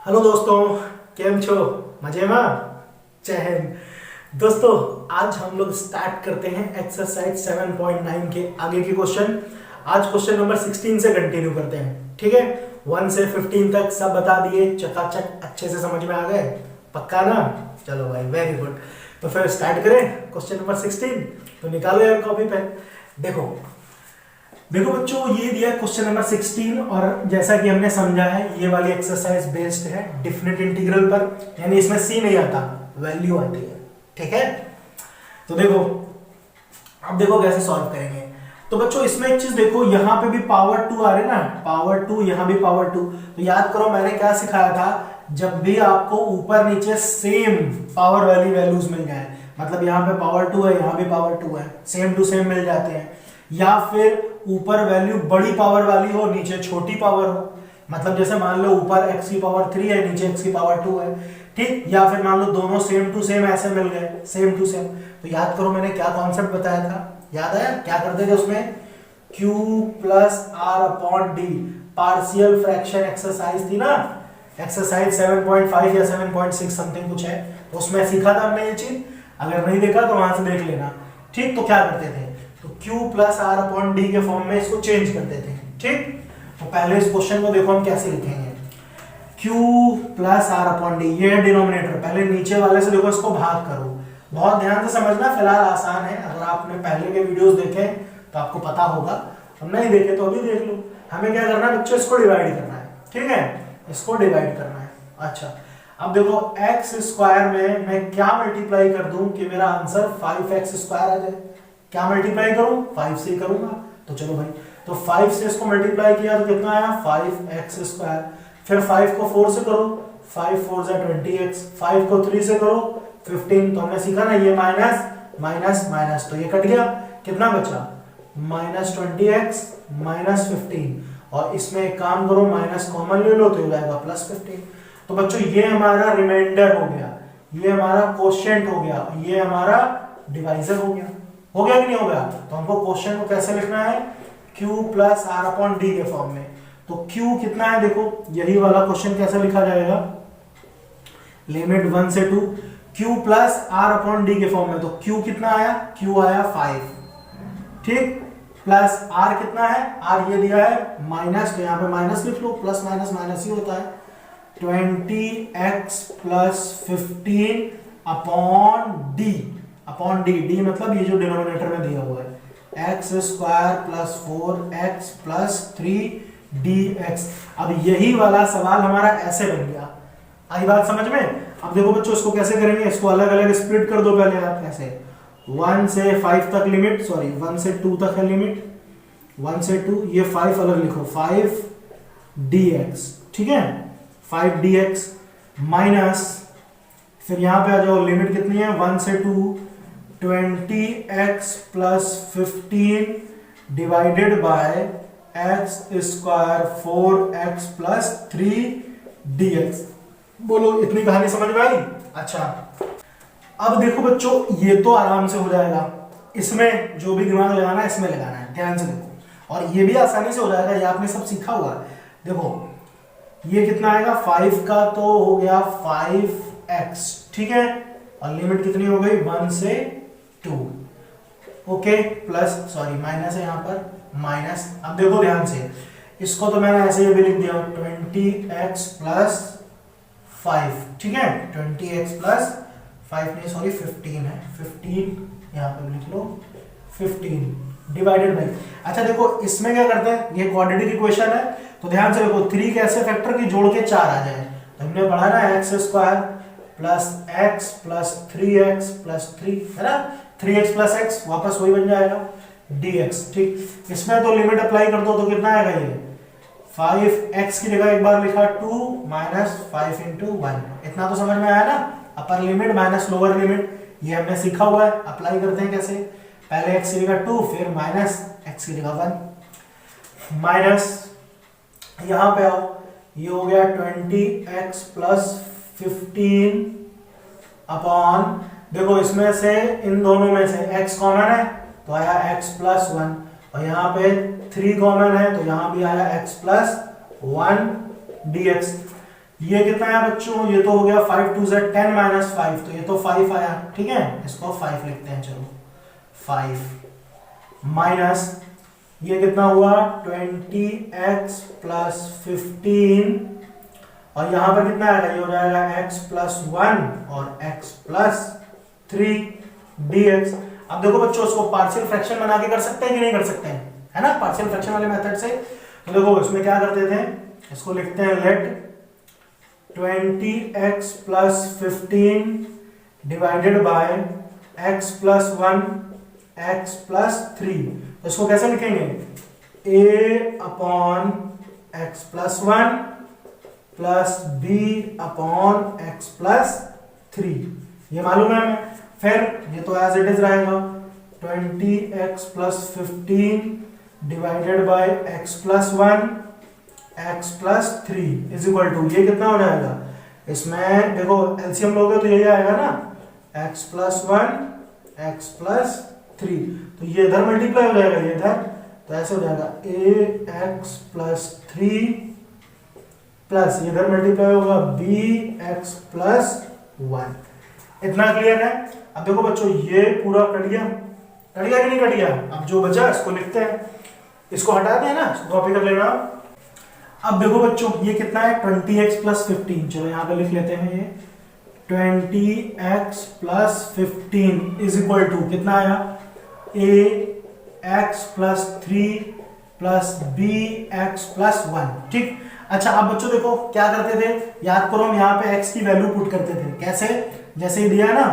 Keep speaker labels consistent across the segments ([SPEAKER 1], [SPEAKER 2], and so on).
[SPEAKER 1] Hello दोस्तों, केम छो? मजे में? जय हिंद। दोस्तों, आज हम लोग स्टार्ट करते हैं एक्सरसाइज 7.9 के आगे के क्वेश्चन। आज क्वेश्चन नंबर 16 से कंटिन्यू करते हैं, ठीक है। 1 से 15 तक सब बता दिए, चकाचक अच्छे से समझ में आ गए, पक्का ना? चलो भाई, वेरी गुड। तो फिर स्टार्ट करें क्वेश्चन नंबर 16। तो निकालो यार कॉपी पेन। देखो देखो बच्चों, ये दिया क्वेश्चन नंबर 16 और जैसा कि हमने समझा है ये वाली एक्सरसाइज बेस्ड है डिफिनिट इंटीग्रल पर, यानी इसमें सी नहीं आता, वैल्यू आती है, ठीक है। तो देखो, अब देखो कैसे सॉल्व करेंगे। तो बच्चों इसमें एक चीज देखो, यहाँ पे भी पावर 2 आ रहे ना, पावर 2, यहाँ भी पावर 2। तो याद करो मैंने क्या सिखाया था, जब भी आपको ऊपर नीचे सेम पावर वाली वैल्यूज मिल जाए, मतलब यहाँ पे पावर 2 है, यहाँ भी पावर 2 है, सेम टू सेम मिल जाते हैं, या फिर ऊपर वैल्यू बड़ी पावर वाली हो, नीचे छोटी पावर हो, मतलब जैसे मान लो ऊपर x की पावर 3 है, नीचे x की पावर 2 है, ठीक। या फिर मान लो दोनों सेम टू सेम ऐसे मिल गए, सेम टू सेम। तो याद करो मैंने क्या कॉन्सेप्ट बताया था, याद आया? क्या करते थे उसमें? q plus R upon D, partial fraction exercise थी ना, एक्सरसाइज 7.5 या 7.6 समथिंग कुछ है, तो उसमें सीखा था हमने ये चीज। अगर नहीं देखा तो वहां से देख लेना, ठीक। तो क्या करते थे, तो q plus R upon D के फॉर्म में इसको चेंज करते थे, ठीक। तो पहले इस क्वेश्चन को देखो हम कैसे लिखेंगे। q plus R upon D, ये है डिनोमिनेटर, पहले नीचे वाले से देखो इसको भाग करो, बहुत ध्यान से समझना, फिलहाल आसान है। अगर आपने पहले के वीडियोस देखे तो आपको पता होगा, और नहीं देखे तो अभी देख लो। हमें क्या करना है बच्चों, इसको डिवाइड करना है, ठीक है, इसको डिवाइड करना है। अच्छा, अब देखो x स्क्वायर में मैं क्या मल्टीप्लाई कर दूं कि मेरा आंसर 5x स्क्वायर आ जाए। क्या मल्टीप्लाई करूं? 5 से करूंगा। तो चलो भाई, तो 5 से इसको मल्टीप्लाई किया तो कितना आया? 5x square. फिर 5 को 4 से करो, 5 4 जा 20x, 5 को 3 से करो 15। तो हमने सीखा ना, ये माइनस माइनस माइनस, तो ये कट गया, कितना बचा? माइनस 20x माइनस 15, और इसमें एक काम करो, माइनस कॉमन ले लो तो हो जाएगा प्लस 15। तो बच्चों ये हमारा रिमाइंडर हो गया, ये हमारा क्वोशिएंट हो गया, ये हमारा डिवाइजर हो गया। हो गया कि नहीं हो गया? तो हमको क्वेश्चन को कैसे लिखना है, q plus R upon D के फॉर्म में। तो q कितना है देखो, यही वाला क्वेश्चन कैसे लिखा जाएगा, लिमिट 1 से 2, q plus R upon D के फॉर्म में। तो q कितना आया? q आया 5, ठीक, प्लस r कितना है? r ये दिया है माइनस, तो यहाँ पे माइनस लिख लो, प्लस माइनस माइनस ही होता है। 20x plus 15 upon D, upon D, D मतलब ये जो डिनोमिनेटर में दिया हुआ है, x square plus 4x plus 3dx। अब यही वाला सवाल हमारा ऐसे बन गया, आई बात समझ में? अब देखो बच्चों इसको कैसे करेंगे, इसको अलग अलग स्प्लिट कर दो पहले आप, ऐसे 1 से 5 तक लिमिट, सॉरी 1 से 2 तक है लिमिट, 1 से 2, ये 5 अलग लिखो, 5dx, ठीक है, 5dx माइनस, फिर यहां पे आ जाओ, लिमिट कितनी है? 1 से 2, 20x plus 15 divided by x square 4x plus 3dx। बोलो इतनी कहानी समझ में आई? अच्छा, अब देखो बच्चों ये तो आराम से हो जाएगा, इसमें जो भी दिमाग लगाना है इसमें लगाना है, ध्यान से देखो, और ये भी आसानी से हो जाएगा, ये आपने सब सीखा हुआ है। देखो ये कितना आएगा, 5 का तो हो गया 5x, ठीक है, और लिमिट कितनी हो गई? 1 से 2, ओके, प्लस, सॉरी माइनस है यहाँ पर, माइनस। अब देखो ध्यान से, इसको तो मैंने ऐसे ही भी लिख दिया 20x प्लस 5, ठीक है, 20x प्लस 5 नहीं, सॉरी 15 है, 15 यहाँ पर लिख लो, 15 डिवाइडेड बाई। अच्छा देखो इसमें क्या करते हैं, ये क्वाड्रेटिक इक्वेशन है, तो ध्यान से देखो 3 कैसे फैक्टर की जोड़ के 4 आ जाए, तो हमने पढ़ा ना x square plus x plus 3x plus 3, है ना, 3x प्लस x वापस वही बन जाएगा dx, ठीक। इसमें तो लिमिट अप्लाई कर दो तो कितना आएगा, ये 5x की जगह एक बार लिखा 2 माइनस 5 इंटू 1, इतना तो समझ में आया ना, upper limit minus lower limit, ये हमने सीखा हुआ है। अप्लाई करते हैं कैसे, पहले x की जगह 2, फिर माइनस x की जगह 1, माइनस यहां पे आओ, ये हो गया 20x प्लस 15 अपॉन, देखो इसमें से इन दोनों में से x कॉमन है तो आया x प्लस 1, और यहाँ पे 3 कॉमन है तो यहाँ भी आया x प्लस 1 dx। ये कितना है बच्चों, ये तो हो गया 5 2 Z 10 माइनस 5, तो ये तो 5 आया, ठीक है, इसको 5 लिखते हैं, चलो 5 माइनस ये कितना हुआ 20x प्लस 15, और यहां पर कितना आएगा, ये हो जाएगा x प्लस 1 और x प्लस 3 dx। अब देखो बच्चों, इसको पार्शियल फ्रैक्शन बना के कर सकते हैं कि नहीं कर सकते हैं, है ना, पार्शियल फ्रैक्शन वाले मेथड से। तो देखो इसमें क्या करते थे, इसको लिखते हैं let 20x plus 15 divided by x plus 1 x plus 3। तो इसको कैसे लिखेंगे, a upon x plus 1 plus b upon x plus 3, ये मालूम है हमें। फिर ये तो एज इट इज रहेगा 20x plus 15 divided by x plus 1 x plus 3 is equal to, ये कितना हो जाएगा, इसमें देखो एलसीएम लोगे तो यही आएगा ना, x प्लस 1 x प्लस 3, तो ये इधर मल्टीप्लाई हो जाएगा, ये इधर, तो ऐसे हो जाएगा ax प्लस 3 प्लस ये इधर मल्टीप्लाई होगा bx प्लस 1। इतना क्लियर है। अब देखो बच्चों, ये पूरा कट गया, कट गया कि नहीं कट गया, अब जो बचा इसको लिखते हैं, इसको हटा दें ना, कॉपी कर लेना। अब देखो बच्चों, ये कितना है 20x प्लस 15, चलो यहाँ पे लिख लेते हैं, ये 20x plus 15 is equal to कितना आया, ax plus 3 plus bx plus 1, ठीक। अच्छा अब बच्चों देखो क्या करते थे, याद करो, हम यहाँ पे x की वैल्यू पुट करते थे, कैसे, जैसे ही दिया ना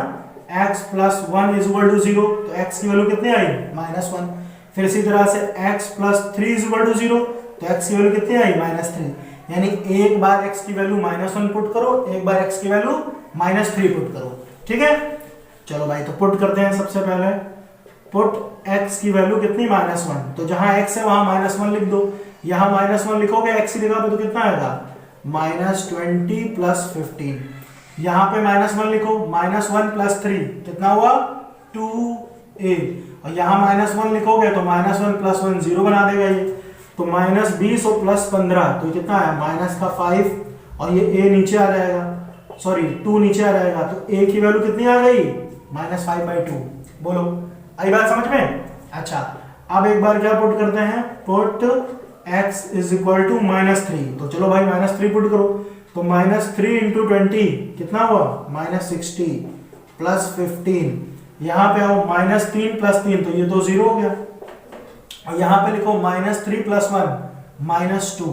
[SPEAKER 1] x plus 1 is equal to 0, तो x की वैल्यू कितनी आई -1। फिर इसी तरह से x plus 3 is equal to 0, तो x की वैल्यू कितनी आई -3। यानी एक बार x की वैल्यू -1 पुट करो, एक बार x की वैल्यू -3 पुट करो, ठीक है। चलो भाई, तो पुट करते हैं, सबसे पहले पुट x की वैल्यू कितनी -1, तो जहां x है वहां -1 लिख दो, यहां -1 लिखोगे x की जगह पे तो कितना आएगा -20 प्लस 15, यहां पे -1 लिखो, -1 प्लस 3 कितना हुआ 2a, और यहां -1 लिखोगे तो -1 प्लस 1 0 बना देगा ये, तो -20 और प्लस 15, तो कितना है -5, और ये a नीचे आ जाएगा, सॉरी 2 नीचे आ जाएगा, तो a की वैल्यू कितनी आ गई -5/2। बोलो आई बात समझ में। अच्छा अब एक बार क्या पुट करते हैं, put x is equal to -3, तो चलो भाई -3 पुट करो, तो -3 इंटू 20 कितना हुआ -60 प्लस 15, यहाँ पे आओ -3 प्लस 3, तो ये तो 0 हो गया, और यहाँ पे लिखो -3 प्लस 1 -2,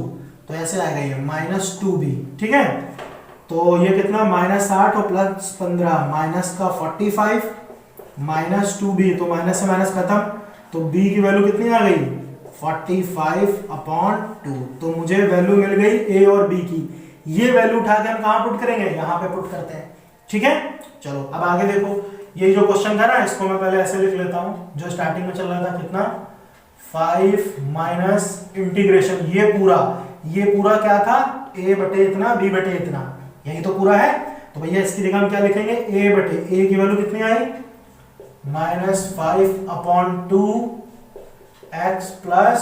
[SPEAKER 1] तो ऐसे आएगा ये -2b, ठीक है। तो ये कितना -8 और प्लस 15 माइनस का 45 -2b, तो माइनस से माइनस खत्म, तो b की वैल्यू कितनी आ गई 45/2, तो मुझे वैल्यू मिल गई a और b की। ये वैल्यू उठा के हम कहां पुट करेंगे, यहां पे पुट करते हैं, ठीक है। चलो अब आगे देखो, ये जो क्वेश्चन था ना, इसको मैं पहले ऐसे लिख लेता हूं, जो स्टार्टिंग में चल रहा था, कितना 5 माइनस इंटीग्रेशन, ये पूरा क्या था, a बटे इतना b बटे इतना, यही तो पूरा है। तो भैया इसकी जगह हम क्या लिखेंगे, a बटे a की वैल्यू कितनी आई -5/2 x प्लस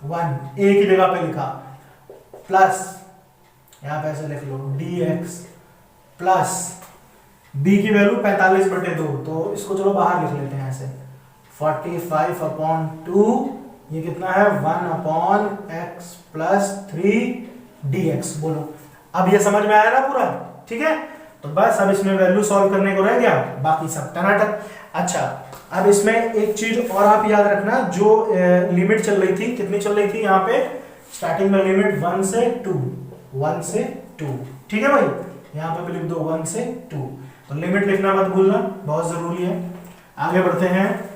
[SPEAKER 1] 1, a की जगह पे लिखा, प्लस यहां पे ऐसे लिख लो dx, प्लस b की वैल्यू 45/2, तो इसको चलो बाहर लिख लेते हैं ऐसे 45/2, ये कितना है 1/x प्लस 3 dx। बोलो अब ये समझ में आया ना पूरा, ठीक है। तो बस अब इसमें वैल्यू सॉल्व करने को रह गया, बाकी सब टनाटक। अच्छा अब इसमें एक चीज और आप याद रखना, जो लिमिट चल रही थी, कितनी चल रही थी यहाँ पे स्टार्टिंग में, लिमिट 1 से 2, ठीक है भाई, यहाँ पे भी लिख दो 1 से 2, तो लिमिट लिखना मत भूलना, बहुत जरूरी है। आगे बढ़ते हैं,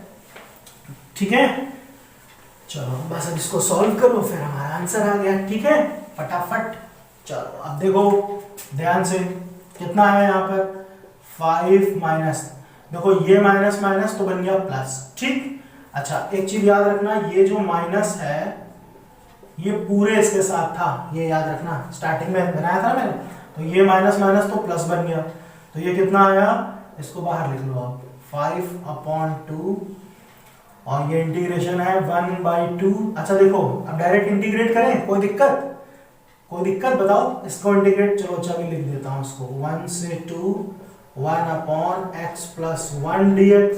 [SPEAKER 1] ठीक है। चलो बस अब इसको सॉल्व करो, फिर हमारा आंसर आ गया, ठीक है, फटाफट। चलो अब देखो ध्यान से, कितना है यहाँ पर 5 माइनस, देखो ये माइनस माइनस तो बन गया प्लस, ठीक। अच्छा एक चीज याद रखना, ये जो माइनस है ये पूरे इसके साथ था, ये याद रखना, स्टार्टिंग में बनाया था मैंने, तो ये माइनस माइनस तो प्लस बन गया, तो ये कितना आया, इसको बाहर लिख लो आप 5/2, और ये इंटीग्रेशन है 1/2। अच्छा देखो अब डायरेक्ट इंटीग्रेट करें, कोई दिक्कत, कोई दिक्कत बताओ इसको इंटीग्रेट, चलो अच्छा भी लिख देता हूँ इसको 1 से 2 1 अपॉन एक्स प्लस 1 dx,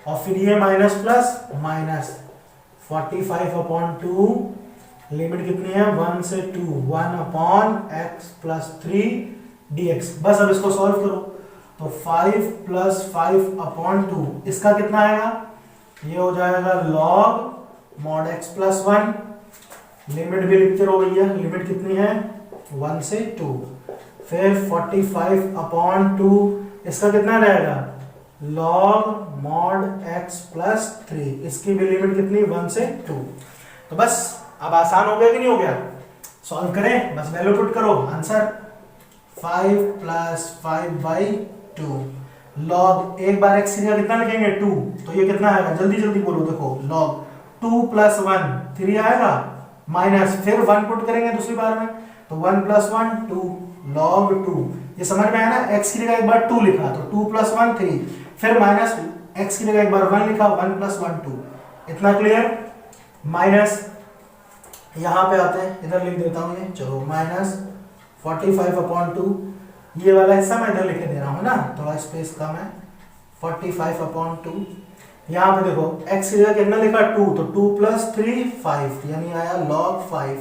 [SPEAKER 1] और फिर ये minus plus minus 45 upon 2, limit कितनी है 1 से 2 1 अपॉन एक्स प्लस 3 dx। बस अब इसको सॉल्व करो तो 5 प्लस 5 अपॉन 2, इसका कितना आएगा, ये हो जाएगा log mod x plus 1, limit भी लिखते रहो भैया, लिमिट कितनी है 1 से 2, फिर 45 अपॉन 2, इसका कितना रहेगा log मॉड x प्लस 3, इसकी भी लिमिट कितनी 1 से 2। तो बस अब आसान हो गया कि नहीं हो गया, सॉल्व करें, बस वैल्यू पुट करो, आंसर 5 प्लस 5/2 log, एक बार x का कितना लिखेंगे 2, तो ये कितना आएगा जल्दी जल्दी बोलो, देखो log 2 प्लस 1 3 आएगा, माइनस फिर 1 पुट करेंगे दूसरी बार में, तो 1 प्लस 1 2 log 2, ये समझ में आया ना, x की जगह एक बार 2 लिखा तो 2 प्लस 1 3, फिर माइनस x की जगह एक बार 1 लिखा 1 प्लस 1 2, इतना क्लियर। माइनस यहाँ पे आते हैं, इधर लिख देता हूँ ये, चलो माइनस 45 अपॉन 2, ये वाला हिस्सा मैं इधर लिख दे रहा हूँ ना, थोड़ा स्पेस कम है, 45 अपॉन 2, यहाँ पे देखो x की जगह कितना लिखा 2, तो 2 प्लस 3 5, यानी आया log 5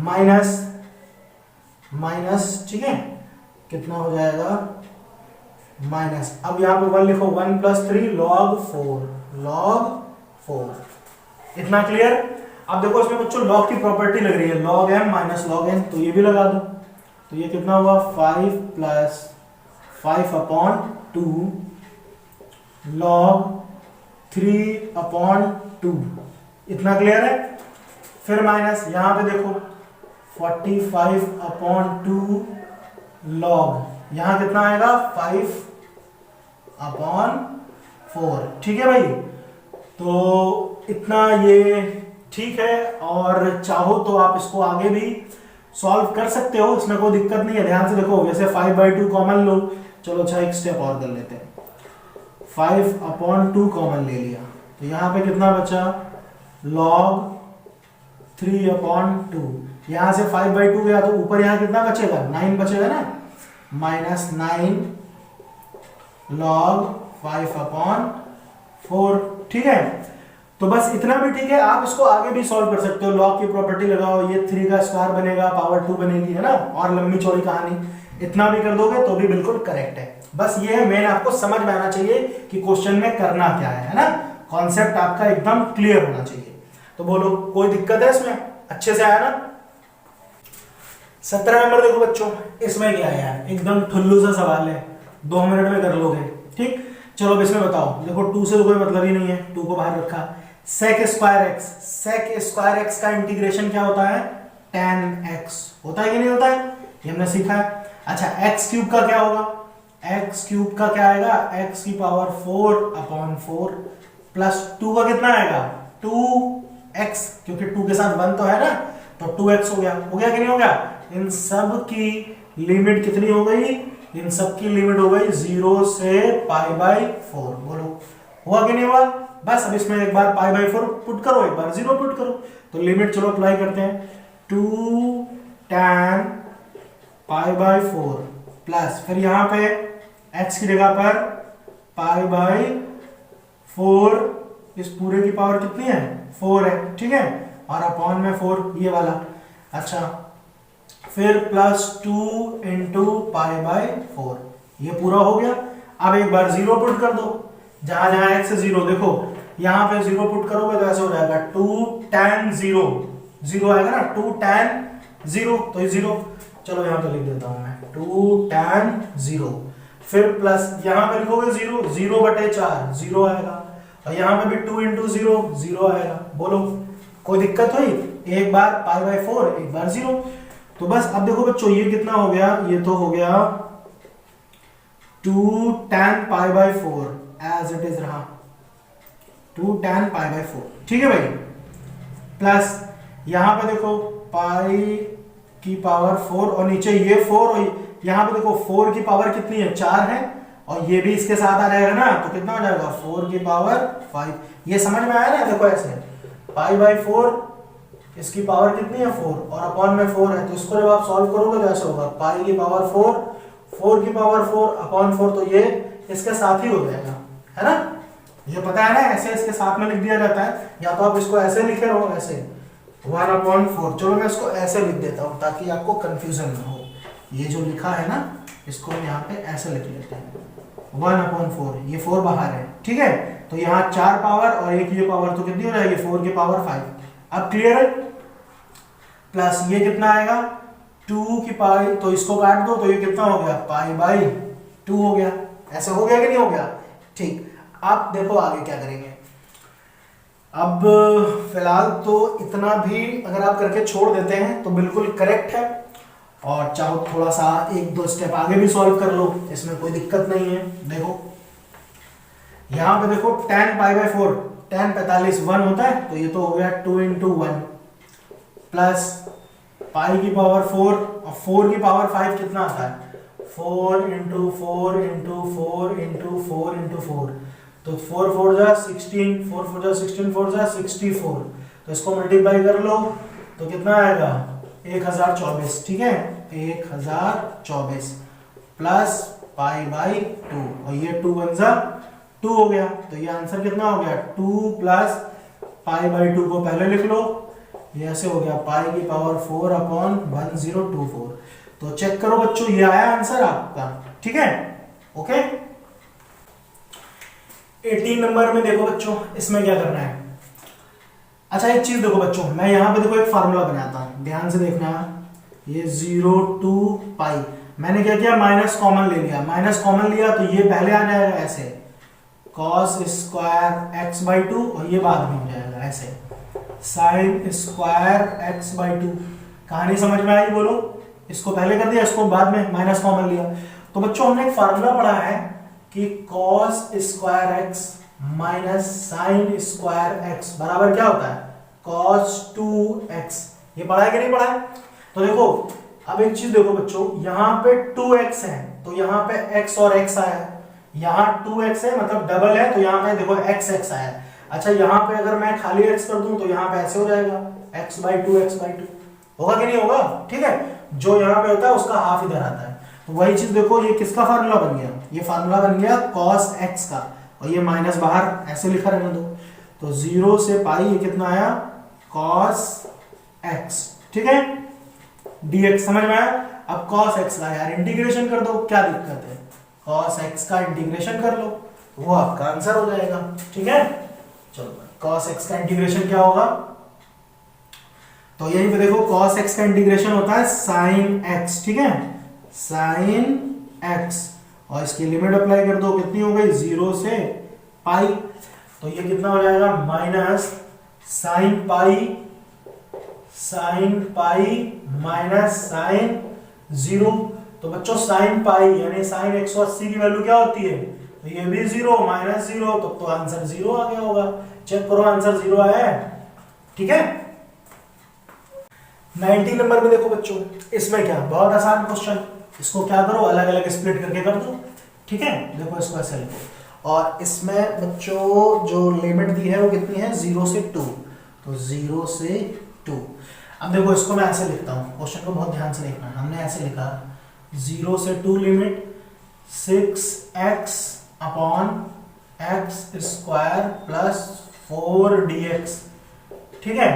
[SPEAKER 1] माइनस माइनस, ठीक है, कितना हो जाएगा माइनस, अब यहाँ पे 1 लिखो 1 प्लस 3 log 4, इतना क्लियर। अब देखो इसमें बच्चों log की प्रॉपर्टी लग रही है, log m minus log n, तो ये भी लगा दो, तो ये कितना हुआ 5 प्लस 5 अपॉन 2 log 3 अपॉन 2, इतना क्लियर है। फिर माइनस यहाँ पे देखो 45 अपॉन 2 log, यहाँ कितना आएगा 5 अपॉन 4, ठीक है भाई, तो इतना ये ठीक है, और चाहो तो आप इसको आगे भी सॉल्व कर सकते हो, इसमें कोई दिक्कत नहीं है। ध्यान से देखो, वैसे 5/2 कॉमन लो, चलो अच्छा एक स्टेप और कर लेते हैं, 5 अपॉन 2 कॉमन ले लिया, तो यहाँ पे कितना बचा log 3 अपॉन 2, यहाँ से 5/2 गया तो ऊपर यहाँ कितना बचेगा 9 बचेगा ना, माइनस 9 log 5 अपॉन 4, ठीक है। तो बस इतना भी ठीक है, आप इसको आगे भी सॉल्व कर सकते हो, लॉग की प्रॉपर्टी लगाओ, ये 3 का स्क्वायर बनेगा पावर 2 बनेगी, है ना, और लंबी चौड़ी कहानी, इतना भी कर दोगे तो भी बिल्कुल करेक्ट है। बस ये है मेन, आपको समझ में आना चाहिए कि क्वेश्चन में करना क्या है ना, कॉन्सेप्ट आपका एकदम क्लियर होना चाहिए। तो बोलो कोई दिक्कत है इसमें, अच्छे से आया ना। 17 नंबर देखो बच्चों, इसमें क्या है यार, एकदम ठुल्लू सा सवाल है, 2 मिनट में कर लोगे, ठीक। चलो अब इसमें बताओ, देखो 2 से तो कोई मतलब ही नहीं है, 2 को बाहर रखा, sec square x, sec square x का इंटीग्रेशन क्या होता है tan x, होता है कि नहीं होता है, ये हमने सीखा है। अच्छा x क्यूब का क्या होगा, x क्यूब का क्या आएगा, x की पावर 4 अपॉन 4 प्लस 2 का कितना आएगा 2x, क्योंकि 2 के साथ 1 तो है ना, तो 2x हो गया कि नहीं हो गया। इन सब की लिमिट कितनी हो गई, इन सब की लिमिट हो गई 0 से π/4, बोलो हुआ कि नहीं हुआ। बस अब इसमें एक बार π/4 पुट करो, एक बार 0 पुट करो, तो लिमिट चलो अप्लाई करते हैं, 2 tan π/4 प्लस फिर यहाँ पे x की जगह पर π/4, इस पूरे की पावर कितनी है 4 है, ठीक है, और अपॉन में 4 ये वाला। अच्छा फिर प्लस 2 इंटू π/4, ये पूरा हो गया। अब एक बार 0 पुट कर दो, जहां जहां x 0, देखो यहाँ पे 0 पुट करोगे तो ऐसे हो जाएगा 2 tan 0, 0 आएगा ना, 2 tan 0, तो ये 0, चलो यहाँ पे लिख देता हूं मैं 2 tan 0, फिर प्लस यहाँ पे लिखोगे 0, 0/4 0 आएगा, और यहाँ पे भी 2 इंटू 0 0 आएगा। बोलो कोई दिक्कत हुई, एक बार π/4 एक बार 0। तो बस अब देखो बच्चों ये कितना हो गया, ये तो हो गया 2 tan π/4 एज इट इज रहा, 2 tan π/4, ठीक है भाई, प्लस यहां पे देखो पाई की पावर 4 और नीचे ये 4, और यहां पे देखो 4 की पावर कितनी है 4 है, और ये भी इसके साथ आ जाएगा ना, तो कितना हो जाएगा 4 की पावर 5। ये समझ में आया ना, देखो ऐसे π/4 इसकी पावर कितनी है 4 और अपॉन में 4 है, तो इसको जब आप सॉल्व करोगे तो ऐसे होगा पाई की पावर 4, 4 की पावर 4 अपॉन 4, तो ये इसके साथ ही हो जाएगा, है ना। ये पता है ना, ऐसे इसके साथ में लिख दिया जाता है, या तो आप इसको ऐसे लिखे रहो, ऐसे 1/4। चलो मैं इसको ऐसे लिख देता हूँ ताकि आपको कंफ्यूजन ना हो। ये जो लिखा है ना, इसको हम यहाँ पे ऐसे लिख लेते हैं 1/4, ये 4 बाहर है, ठीक है। तो यहाँ 4 पावर और एक ये पावर, तो कितनी हो जाएगी 4 की पावर 5। अब क्लियर है। प्लस ये कितना आएगा 2 की पाई, तो इसको काट दो तो ये कितना हो गया π/2 हो गया। ऐसा हो गया कि नहीं हो गया, ठीक। आप देखो आगे क्या करेंगे। अब फिलहाल तो इतना भी अगर आप करके छोड़ देते हैं तो बिल्कुल करेक्ट है, और चाहो थोड़ा सा 1-2 स्टेप आगे भी सॉल्व कर लो, इसमें कोई दिक्कत नहीं है। देखो यहाँ पे देखो tan π/4, tan 45 1 होता है, तो ये तो हो गया 2 × 1 प्लस पाई की पावर 4 और 4 की पावर 5 कितना आता है 4 × 4 × 4 × 4 × 4, तो 4 4 जा 16, 4 4 जा 16, 4 जा 64, तो इसको मल्टीप्लाई कर लो तो कितना आएगा 1024, ठीक है 1024 प्लस π/2, और ये 2 1 जा 2 हो गया, तो ये आंसर कितना हो गया 2 प्लस π/2 को पहले लिख लो, ये ऐसे हो गया पाई की पावर 4 अपॉन 1024। तो चेक करो बच्चों, ये आया आंसर आपका, ठीक है, ओके। 18 नंबर में देखो बच्चों, इसमें क्या करना है। अच्छा एक चीज देखो बच्चों, मैं यहाँ पे देखो एक फार्मूला बनाता हूँ, ध्यान से देखना। ये 0 to पाई, मैंने क्या किया माइनस कॉमन ले लिया, माइनस कॉमन लिया तो ये पहले आ जाएगा ऐसे cos स्क्वायर x/2, और ये बाद में हो जाएगा ऐसे sin स्क्वायर x/2। कहानी समझ में आई बोलो, इसको पहले कर दिया, इसको बाद में माइनस कॉमन लिया। तो बच्चों हमने एक फार्मूला पढ़ा है कि cos square x minus sine square x बराबर क्या होता है cos 2x। ये पढ़ा है कि नहीं पढ़ा है। तो देखो अब एक चीज देखो बच्चों, यहाँ पे 2x है तो यहाँ पे x और x आया है, यहाँ 2x है मतलब डबल है, तो यहाँ पे देखो x आया है। अच्छा यहाँ पे अगर मैं खाली x कर दूं तो यहाँ पे ऐसे हो जाएगा x/2 होगा कि नहीं होगा, ठीक है। जो यहाँ पे होता है उसका हाफ इधर आता है, तो वही चीज देखो, ये किसका फार्मूला बन गया, ये फार्मूला बन गया cos x का, और ये माइनस बाहर ऐसे लिखा रहने दो। तो 0 से पाई ये कितना आया cos x, ठीक है, dx समझ में आया। अब cos x का यार इंटीग्रेशन कर दो, क्या दिक्कत है, cos x का इंटीग्रेशन कर लो, वो आपका आंसर हो जाएगा, ठीक है। चलो cos x का इंटीग्रेशन क्या होगा, तो यहीं पे देखो cos x का इंटीग्रेशन होता है sin x, ठीक है, sin x, और इसकी लिमिट अप्लाई कर दो, कितनी हो गई 0 से पाई, तो ये कितना हो जाएगा minus sin pi minus sin 0। तो बच्चों sin पाई यानी sin 180 की वैल्यू क्या होती है, तो ये भी 0 माइनस 0, तो आंसर 0 आ गया होगा। चेक करो आंसर 0 आया है, ठीक है। 19 नंबर में देखो बच्चों, इसमें क्या बहुत आसान क्वेश्चन, इसको क्या करो अलग अलग स्प्लिट करके कर दो, ठीक है। देखो इसको ऐसे लिखो, और इसमें बच्चों जो लिमिट दी है वो कितनी है 0 से 2, तो 0 से 2। अब देखो इसको मैं ऐसे लिखता हूँ, क्वेश्चन को बहुत ध्यान से देखना। हमने ऐसे लिखा 0 से 2 limit 6x upon x² plus 4dx, ठीक है,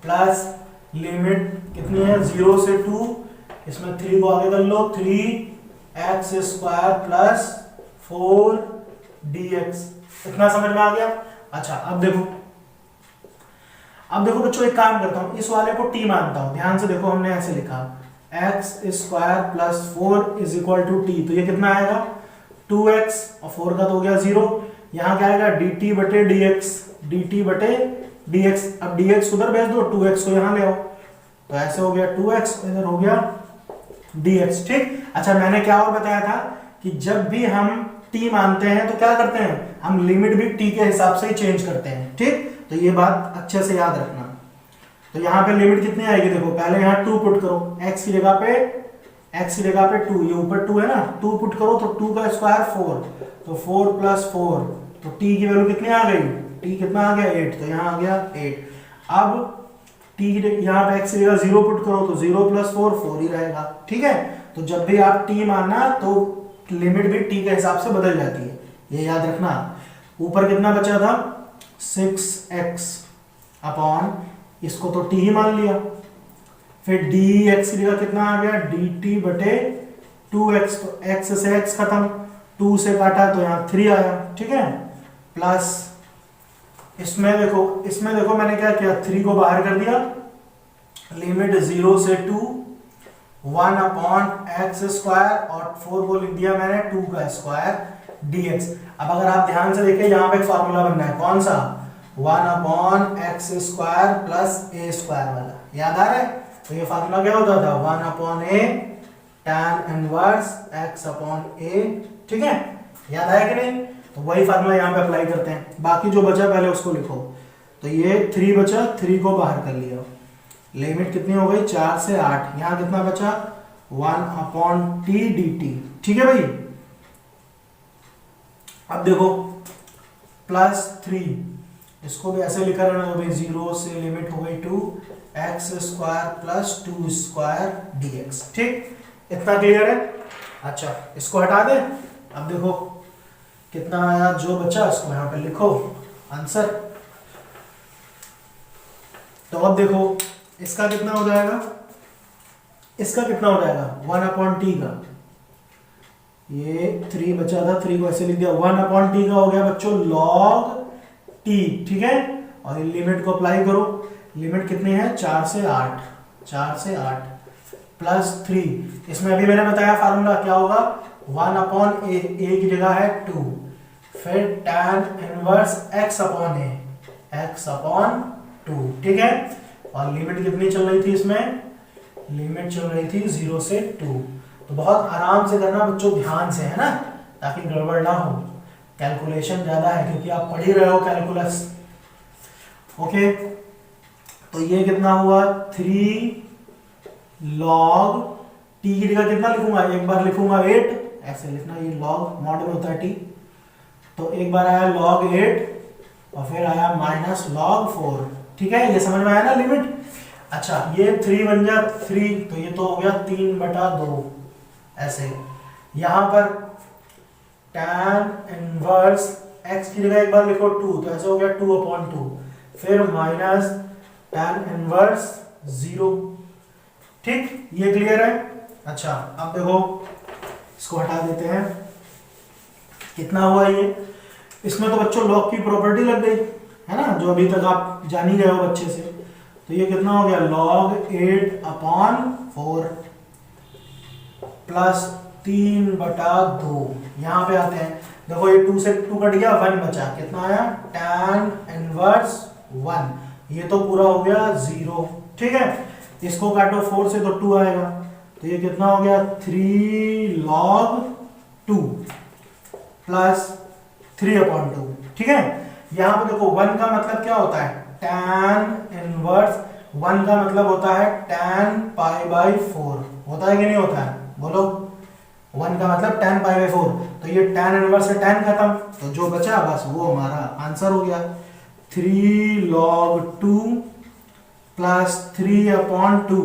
[SPEAKER 1] प्लस लिमिट कितनी है 0 से 2, इसमें 3 को आगे कर लो, 3x² प्लस 4dx। इतना समझ में आ गया। अच्छा अब देखो बच्चों एक काम करता हूं, इस वाले को t मानता हूं, ध्यान से देखो, हमने ऐसे लिखा x² plus 4 is equal to t, तो ये कितना आएगा 2x और 4 का तो हो गया 0, यहाँ क्या आएगा dt बटे dx। अब dx उधर भेज दो, 2x को यहाँ ले आओ, तो ऐसे हो गया 2x, इधर हो गया dx, ठीक। अच्छा मैंने क्या और बताया था कि जब भी हम t मानते हैं तो क्या करते हैं, हम लिमिट भी t के हिसाब से ही चेंज करते हैं, ठीक। तो ये बात अच्छे से याद रखना। तो यहाँ पे लिमिट कितनी आएगी, देखो पहले यहाँ 2 पुट करो, x की जगह पे 2, ये ऊपर 2 है ना, 2 पुट करो तो 2 का स्क्वायर 4, तो 4 प्लस 4, तो t की वैल्यू कितनी आ गई, t कितना आ गया 8, तो यहाँ आ गया 8। अब टी यहाँ पे एक्स की जगह 0 पुट करो तो 0 + 4 4 ही रहेगा। ठीक है, तो जब भी आप टी मानना तो लिमिट भी टी के हिसाब से बदल जाती है, ये याद रखना। ऊपर कितना बचा था 6x अपॉन, इसको तो टी ही मान लिया, फिर dx की जगह कितना आ गया dt बटे 2x, तो x से x खत्म, 2 से काटा तो यहाँ 3 आया। ठीक है, प्लस इसमें देखो मैंने क्या किया, 3 को बाहर कर दिया, लिमिट 0 से 2 1 अपॉन एक्स स्क्वायर और 4 को लिख दिया मैंने 2 का स्क्वायर dx। अब अगर आप ध्यान से देखें यहाँ पे एक फार्मूला बनना है, कौन सा, 1 अपॉन एक्स स्क्वायर प्लस ए स्क्वायर वाला, याद आ रहा है। तो ये फार्मूला क्या होता था, 1 upon A tan inverse x upon a। ठीक है, याद आया कि नहीं, तो वही फार्मूला यहाँ पे अप्लाई करते हैं। बाकी जो बचा पहले उसको लिखो, तो ये 3 बचा, 3 को बाहर कर लिया, लिमिट कितनी हो गई 4 से 8, यहाँ कितना बचा 1 अपॉन टी dt। ठीक है भाई, अब देखो +3, इसको भी ऐसे लिखा रहना, तो भाई 0 से लिमिट हो गई 2 x square plus 2 square dx। ठीक, इतना क्लियर है। अच्छा, इसको हटा दे, अब देखो कितना आया, जो बचा उसको यहाँ पे लिखो आंसर। तो अब देखो इसका कितना हो जाएगा, इसका कितना हो जाएगा 1 अपॉन टी का, ये 3 बचा था, 3 को ऐसे लिख दिया, 1 अपॉन टी का हो गया बच्चों log टी। ठीक है, और ये लिमिट को अप्लाई करो, लिमिट कितनी है 4 से 8, 4 से 8 प्लस 3, इसमें अभी मैंने बताया फार्मूला क्या होगा, 1 अपॉन ए की जगह है 2, फिर tan इनवर्स x अपॉन ए, x अपॉन 2। ठीक है, और लिमिट कितनी चल रही थी इसमें, लिमिट चल रही थी 0 से 2। तो बहुत आराम से करना बच्चों, ध्यान से, है ना, ताकि गड़बड़ ना हो। कैलकुलेशन ज्यादा है क्योंकि आप पढ़ ही रहे हो कैलकुलस। ओके, तो ये कितना हुआ 3 log टी की जगह कितना लिखूंगा, एक बार लिखूंगा 8, ऐसे लिखना, ये log मॉड में होता है टी, तो एक बार आया log 8 और फिर आया माइनस log 4। ठीक है, ये समझ में आया ना लिमिट। अच्छा, ये 3 बन जा 3, तो ये तो हो गया 3/2, ऐसे। यहां पर tan इनवर्स x की जगह एक बार लिखो 2, तो ऐसे हो गया 2 अपॉन 2, फिर माइनस tan इनवर्स 0। ठीक, ये क्लियर है। अच्छा, अब देखो इसको हटा देते हैं, कितना हुआ ये, इसमें तो बच्चों log की प्रॉपर्टी लग गई है ना, जो अभी तक आप जान ही गए हो बच्चे से। तो ये कितना हो गया log 8 अपॉन 4 प्लस 3/2। यहाँ पे आते हैं, देखो ये 2 से 2 कट गया, 1 बचा, कितना आया tan इनवर्स 1, ये तो पूरा हो गया 0। ठीक है, इसको काटो 4 से तो 2 आएगा, तो ये कितना हो गया 3 log 2 प्लस 3/2। ठीक है, यहाँ पे देखो 1 का मतलब क्या होता है, tan इनवर्स, 1 का मतलब होता है tan π/4, होता है कि नहीं होता है, बोलो। 1 का मतलब tan π/4, तो ये tan इनवर्स से tan खत्म, तो जो बचा बस वो हमारा आंसर हो गया। 3 log 2 प्लस 3/2,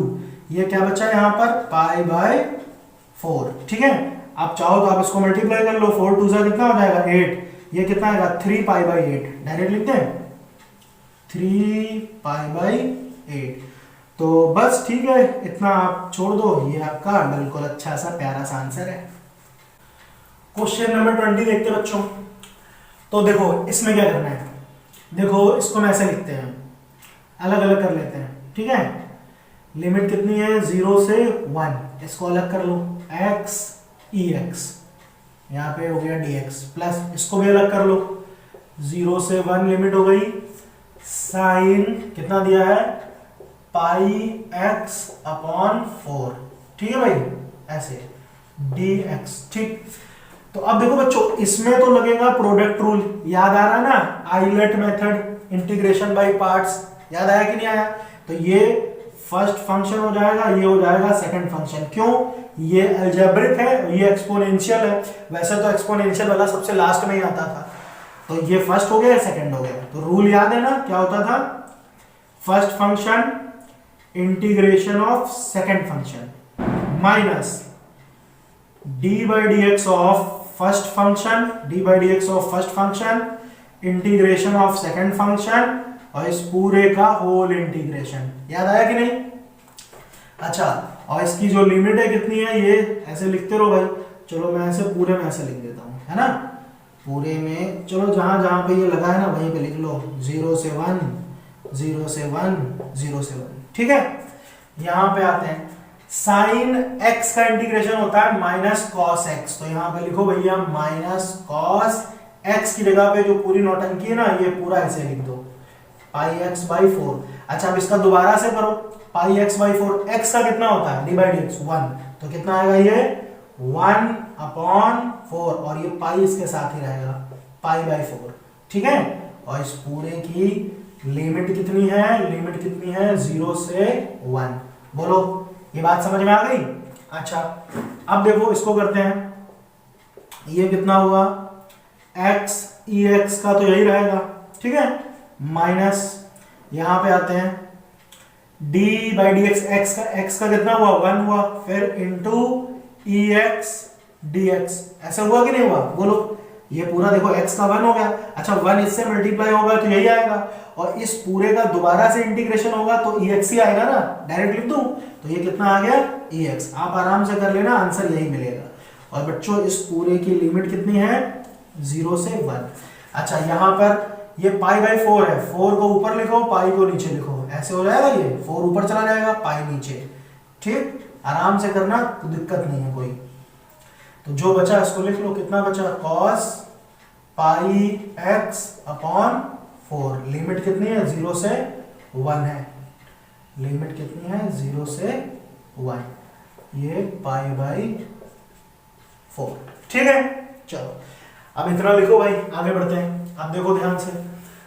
[SPEAKER 1] ये क्या बचा यहाँ पर π/4। ठीक है, आप चाहो तो आप इसको मल्टीप्लाई कर लो, 4 2 से कितना हो जाएगा 8, ये कितना आएगा 3π/8, डायरेक्ट लिखते हैं 3π/8। तो बस ठीक है, इतना आप छोड़ दो, ये आपका बिल्कुल अच्छा सा प्यारा सा आंसर है। क्वेश्चन नंबर 20 देखते हैं बच्चों। तो देखो इसमें क्या करना है, देखो इसको मैं ऐसे लिखते हैं, अलग अलग कर लेते हैं। ठीक है, लिमिट कितनी है 0 से 1, इसको अलग कर लो, x ex, यहाँ पे हो गया dx, प्लस इसको भी अलग कर लो, 0 से 1 लिमिट हो गई, साइन कितना दिया है πx अपॉन 4। ठीक है भाई, ऐसे dx। ठीक, तो अब देखो बच्चों इसमें तो लगेगा प्रोडक्ट रूल, याद आ रहा है ना, ILATE method, integration by parts, याद आया कि नहीं आया। तो ये फर्स्ट फंक्शन हो जाएगा, ये हो जाएगा सेकंड फंक्शन। क्यों, ये अलजेब्रिक है, ये एक्सपोनेंशियल है, वैसे तो एक्सपोनेंशियल वाला सबसे लास्ट में ही आता था, तो ये फर्स्ट हो गया, सेकंड हो गया। तो रूल याद है ना, क्या होता था, first function integration of second function minus D by D x of first function, D by D x of first function integration of second function और इस पूरे का होल इंटीग्रेशन। याद आया कि नहीं? अच्छा, और इसकी जो लिमिट है कितनी है, ये ऐसे लिखते रहो भाई। चलो मैं ऐसे पूरे में ऐसे लिख देता हूं, है ना, पूरे में। चलो जहां जहां पे ये लगा है ना वहीं पे लिख लो 0 से 1, 0 से 1, 0 से 1। ठीक है, यहां पे आते हैं। साइन x का इंटीग्रेशन होता है माइनस कॉस x, तो यहां पे लिखो भैया माइनस कॉस x की जगह पे जो पूरी नौटंकी है ना, ये पूरा ऐसे लिख दो पाई एक्स बाई 4। अच्छा, अब इसका दोबारा से करो, पाई एक्स बाई 4, x का कितना होता है डी बाई डी एक्स 1, तो कितना आएगा ये 1/4 और ये पाई इसके साथ ही रहेगा पाई बाई 4। ठीक है, और इस पूरे की लिमिट कितनी है, लिमिट कितनी है 0 से 1। बोलो, ये बात समझ में आ गई? अच्छा, अब देखो इसको करते हैं। ये कितना हुआ x e x का तो यही रहेगा, ठीक है, माइनस यहां पे आते हैं d by D x, x का कितना हुआ 1 हुआ, फिर इंटू e x dx, ऐसा हुआ कि नहीं हुआ? बोलो, ये पूरा देखो x का 1 हो गया। अच्छा, 1 इससे मल्टीप्लाई होगा तो यही आएगा, और इस पूरे का दोबारा से इंटीग्रेशन होगा तो ex ही आएगा ना, डायरेक्ट लिख दूं तो ये कितना आ गया ex। आप आराम से कर लेना, आंसर यही मिलेगा। और बच्चों इस पूरे की लिमिट कितनी है 0 से 1। अच्छा, यहां पर ये पाई बाई 4 है, 4 को ऊपर लिखो, पाई को नीचे लिखो, ऐसे हो जाएगा, ये 4 ऊपर चला जाएगा, पाई नीचे। ठीक, आराम से करना, तो दिक्कत नहीं है कोई। तो जो बचा इसको लिख लो, कितना बचा cos पाई x अपॉन 4। लिमिट कितनी है 0 से 1 है, लिमिट कितनी है 0 से 1, ये पाई बाई 4। ठीक है, चलो अब इतना लिखो भाई, आगे बढ़ते हैं। अब देखो ध्यान से,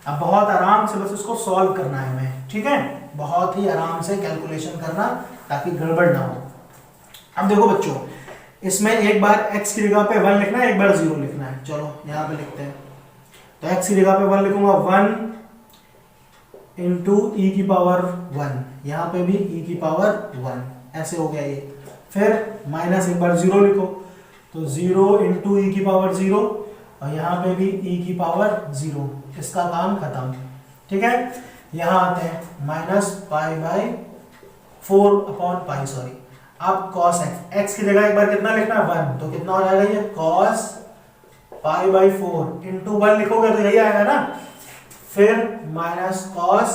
[SPEAKER 1] अब बहुत आराम से बस इसको सॉल्व करना है हमें। ठीक है, बहुत ही आराम से कैलकुलेशन करना ताकि गड़बड़ ना हो। अब देखो बच्चों, इसमें एक बार x की जगह पे 1 लिखना है, एक बार 0 लिखना है। चलो यहां पे लिखते हैं, तो x की जगह पे 1 लिखूंगा, 1 इंटू ई की पावर 1, यहां पे भी e की पावर 1, ऐसे हो गया ये। फिर माइनस एक बार 0 लिखो, तो 0 इंटू ई की पावर 0, और यहाँ पे भी e की पावर 0, इसका काम खत्म। ठीक है, यहाँ आते हैं minus pi by 4 upon pi, sorry. अब cos x की जगह एक बार कितना लिखना है 1, तो कितना हो जाएगा ये cos पाई बाई 4 इंटू 1 लिखोगे तो यही आएगा ना। फिर minus cos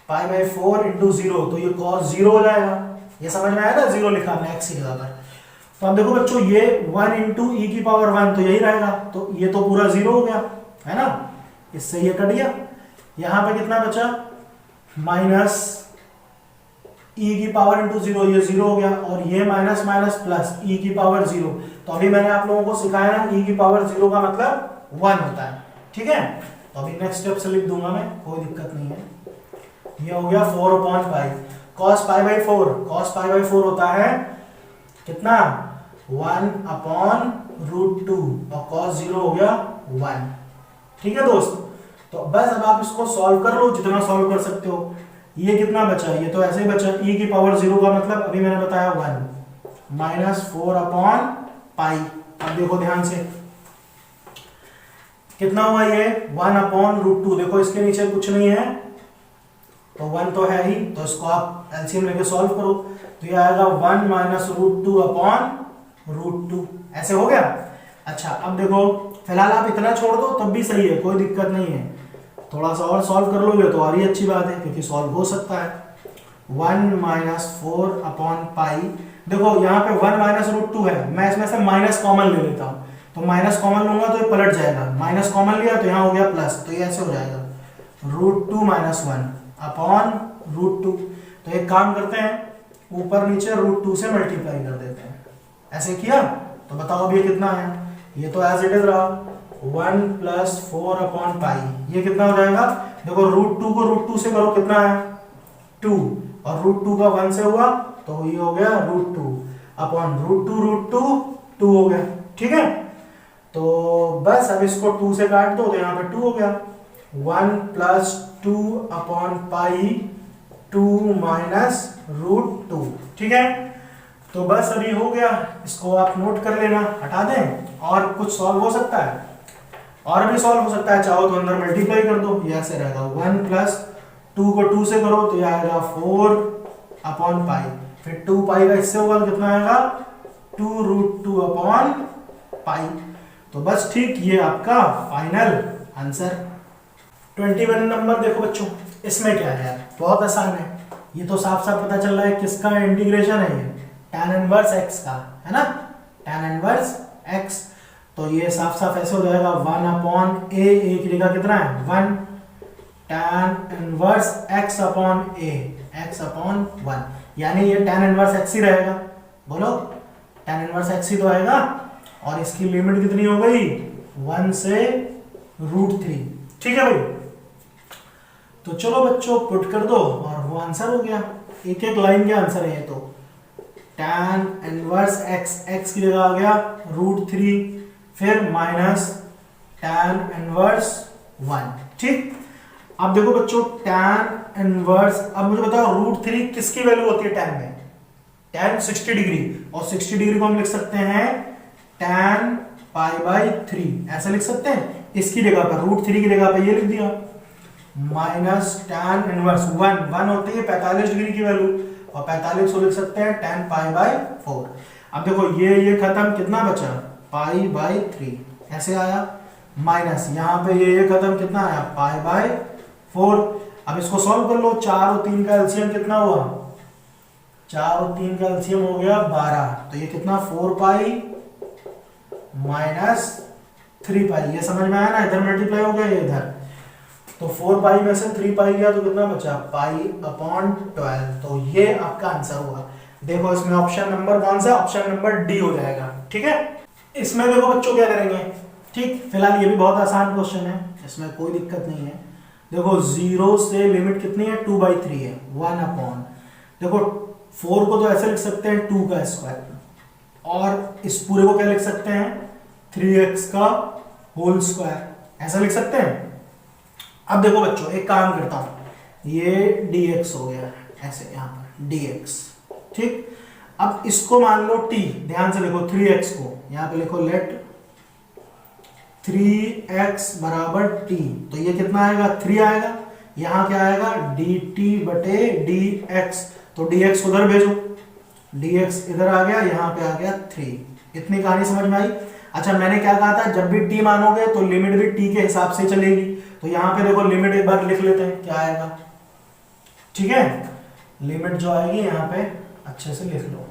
[SPEAKER 1] pi by 4 into 0, तो ये cos 0 हो जाएगा। ये समझ में आया ना, 0 लिखा हमने x की जगह पर। तो अब देखो बच्चों, ये 1 इंटू ई की पावर 1 तो यही रहेगा, तो ये तो पूरा 0 हो गया, है ना, इससे ये कट गया। यहां पे कितना बचा माइनस ई की पावर इंटू 0, ये 0 हो गया, और ये माइनस माइनस प्लस ई की पावर 0। तो अभी मैंने आप लोगों को सिखाया ना, ई की पावर 0 का मतलब 1 होता है। ठीक है, तो अभी नेक्स्ट स्टेप से लिख दूंगा मैं, कोई दिक्कत नहीं है। ये हो गया 4 upon pi, cos pi by 4, cos pi by 4 होता है कितना 1 अपॉन रूट 2, और cos 0 हो गया 1। ठीक है दोस्त, तो बस अब आप इसको सॉल्व कर लो, जितना सॉल्व कर सकते हो। ये कितना बचा, ये तो ऐसे ही बचा, e की पावर 0 का मतलब अभी मैंने बताया 1 माइनस 4 अपॉन पाई। अब देखो ध्यान से, कितना हुआ ये 1 अपॉन रूट 2, देखो इसके नीचे कुछ नहीं है तो 1 तो है ही, तो इसको आप एलसीएम लेके सॉल्व करो, तो ये आएगा 1 माइनस रूट 2 अपॉन रूट 2, ऐसे हो गया। अच्छा, अब देखो फिलहाल आप इतना छोड़ दो तब भी सही है, कोई दिक्कत नहीं है। थोड़ा सा और सॉल्व कर लोगे तो और ही अच्छी बात है, क्योंकि सॉल्व हो सकता है। 1 माइनस 4 अपॉन पाई, देखो यहाँ पे 1 माइनस रूट 2 है, मैं इसमें से माइनस कॉमन ले लेता हूँ, तो माइनस कॉमन लूंगा तो ये पलट जाएगा, माइनस कॉमन लिया तो यहाँ हो गया प्लस, तो ये ऐसे हो जाएगा रूट 2 माइनस 1 अपॉन रूट 2। तो एक काम करते हैं, ऊपर नीचे रूट 2 से मल्टीप्लाई कर देते हैं। ऐसे किया तो बताओ अब ये कितना है, ये तो एज इट इज रहा 1 प्लस 4 अपॉन पाई, ये कितना हो जाएगा, देखो रूट 2 को रूट 2 से करो कितना है 2, और रूट 2 का 1 से हुआ तो ये हो गया रूट 2 अपॉन रूट 2 हो गया। ठीक है, तो बस अब इसको 2 से काट दो तो यहाँ पे 2 हो गया, 1 plus 2 upon pi 2 minus root 2। ठीक है, तो बस अभी हो गया, इसको आप नोट कर लेना, हटा दें। और कुछ सॉल्व हो सकता है, और भी सॉल्व हो सकता है, चाहो तो अंदर मल्टीप्लाई कर दो, ये ऐसे रहेगा 1 प्लस 2 को 2 से करो तो ये आएगा 4 अपॉन पाई, फिर 2 पाई का इससे होगा तो कितना आएगा 2 रूट 2 अपॉन पाई। तो बस ठीक, ये आपका फाइनल आंसर। 21 नंबर देखो बच्चों, इसमें क्या है यार, बहुत आसान है, ये तो साफ साफ पता चल रहा है किसका इंटीग्रेशन है, ये tan इनवर्स x का है ना, tan इनवर्स x। तो ये साफ साफ ऐसे हो जाएगा 1 अपॉन a की जगह कितना है 1, tan inverse x upon a, x upon 1, यानी ये tan इनवर्स x ही रहेगा। बोलो tan इनवर्स x ही तो आएगा, और इसकी लिमिट कितनी हो गई 1 से √3। ठीक है भाई, तो चलो बच्चों पुट कर दो और वो आंसर हो गया, एक एक लाइन के आंसर है ये तो। tan इनवर्स x की जगह आ गया √3, फिर माइनस tan इनवर्स 1। ठीक, अब देखो बच्चों tan इनवर्स, अब मुझे बताओ √3 किसकी वैल्यू होती है tan में, tan 60 डिग्री, और 60 डिग्री को हम लिख सकते हैं tan π/3, ऐसा लिख सकते हैं। इसकी जगह पर √3 की जगह पर ये लिख दिया, माइनस tan इनवर्स 1 होती है 45 डिग्री की वैल्यू, और 45 को लिख सकते हैं tan π/4। अब देखो ये खत्म, कितना बचा π/3, ऐसे आया, माइनस यहाँ पे ये खत्म, कितना आया π/4। अब इसको सॉल्व कर लो, 4 और 3 का एलसीएम कितना हुआ, 4 और 3 का एलसीएम हो गया 12, तो ये कितना 4π माइनस 3π, ये समझ में आया ना, इधर मल्टीप्लाई हो गया ये इधर, तो 4π में से 3π गया तो कितना बचा π/12, तो ये आपका आंसर होगा। देखो इसमें ऑप्शन नंबर कौन सा, ऑप्शन नंबर डी हो जाएगा। ठीक है, इसमें देखो बच्चों क्या करेंगे, ठीक, फिलहाल ये भी बहुत आसान क्वेश्चन है, इसमें कोई दिक्कत नहीं है। देखो 0 से लिमिट कितनी है 2/3 है, 1 अपॉन, देखो 4 को तो ऐसे लिख सकते हैं 2 का स्क्वायर, और इस पूरे को क्या लिख सकते हैं 3x का होल स्क्वायर, ऐसा लिख सकते हैं। अब देखो बच्चों एक काम करता हूं, ये dx हो गया ऐसे, यहाँ पर dx। ठीक, अब इसको मान लो t, ध्यान से देखो 3x को यहाँ पे लिखो, लेट 3x बराबर t, तो ये कितना आएगा 3 आएगा, यहाँ क्या आएगा dt/dx, तो dx उधर भेजो, dx इधर आ गया, यहाँ पे आ गया 3। इतनी कहानी समझ में आई। अच्छा मैंने क्या कहा था, जब भी t मानोगे तो लिमिट भी t के हिसाब से चलेगी, तो यहाँ पे देखो लिमिट एक बार लिख लेते हैं, क्या आएगा। ठीक है, लिमिट जो आएगी यहाँ पे अच्छे से लिख लो,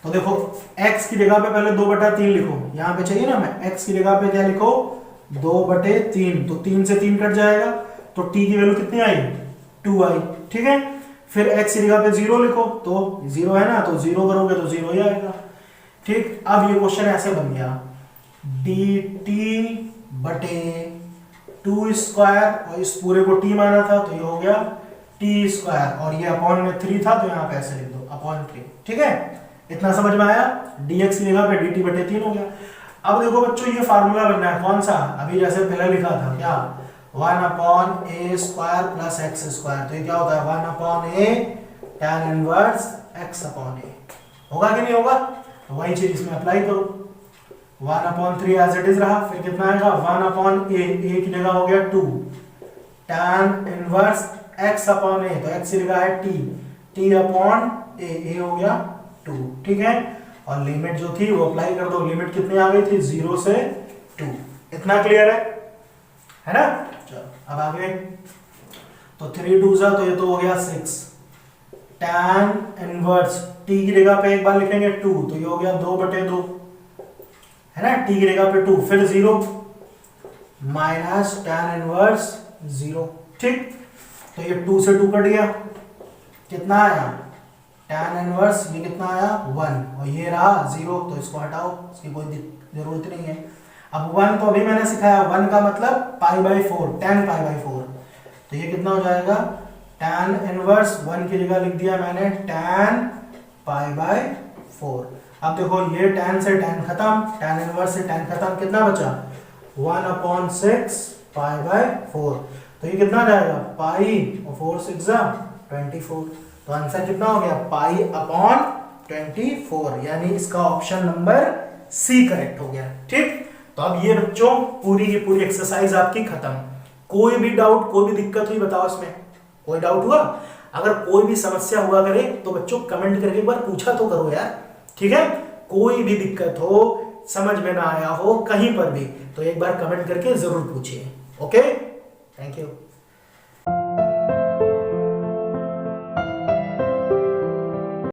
[SPEAKER 1] तो देखो x की जगह पे पहले 2/3 लिखो, यहाँ पे चाहिए ना, मैं x की जगह पे क्या लिखो 2/3, तो 3 से 3 कट जाएगा, तो t की वैल्यू कितनी आई 2 आई। ठीक है, फिर x की जगह पे 0 लिखो, तो 0 है ना, तो 0 करोगे तो 0 ही आएगा। ठीक, अब ये क्वेश्चन ऐसे बन गया, dt/2 स्क्वायर, और इस पूरे को t माना था तो ये हो गया t स्क्वायर, और ये अपॉन में 3 था तो यहाँ पे ऐसे लिख दो अपॉन 3। ठीक है, इतना समझ में आया, dx की जगह पे dt/3 हो गया। अब देखो बच्चों ये फार्मूला बनना है कौन सा, अभी जैसे पहले लिखा था क्या 1/a square plus x square, तो ये क्या होता है 1/a tan इनवर्स x/a, होगा कि नहीं होगा, तो वही चीज इसमें अप्लाई करो, 1/3 एज इट इज रहा, फिर कितना आएगा 1/a, a की जगह हो गया 2 tan इनवर्स x/a, तो x की जगह है t/a हो गया 2। ठीक है, और लिमिट जो थी वो अप्लाई कर दो, लिमिट कितनी आ गई थी 0 से 2। इतना क्लियर है ना। चलो अब आगे, तो 3 2 तो ये तो हो गया 6, tan इनवर्स t की जगह पे एक बार लिखेंगे 2, तो ये हो गया 2/2, है ना, t की जगह पे 2, फिर 0 माइनस tan इनवर्स 0। ठीक, तो ये 2 से 2 कट गया, कितना आया tan इनवर्स, ये कितना आया 1, और ये रहा 0, तो इसको हटाओ, इसकी कोई जरूरत नहीं है। अब 1 तो अभी मैंने सिखाया, 1 का मतलब π/4, tan π/4, तो ये कितना हो जाएगा tan इनवर्स 1 की जगह लिख दिया मैंने tan π/4। अब देखो ये tan से tan खत्म, tan इनवर्स से tan खत्म, कितना बचा 1/6 π/4, तो ये कितना जाएगा पाई और 4 6 24। तो आंसर कितना हो गया, पाई अपॉन 24, यानी इसका ऑप्शन नंबर सी करेक्ट हो गया। ठीक, तो अब ये बच्चों पूरी की पूरी एक्सरसाइज आपकी खत्म। कोई भी डाउट, कोई भी दिक्कत हुई बताओ इसमें, कोई डाउट हुआ? अगर कोई भी समस्या हुआ करे तो बच्चों कमेंट करके एक बार पूछा तो करो यार, ठीक है? कोई भी दिक्कत हो, समझ में ना आया हो कहीं पर भी, तो एक बार कमेंट करके जरूर पूछिए। Okay, thank you.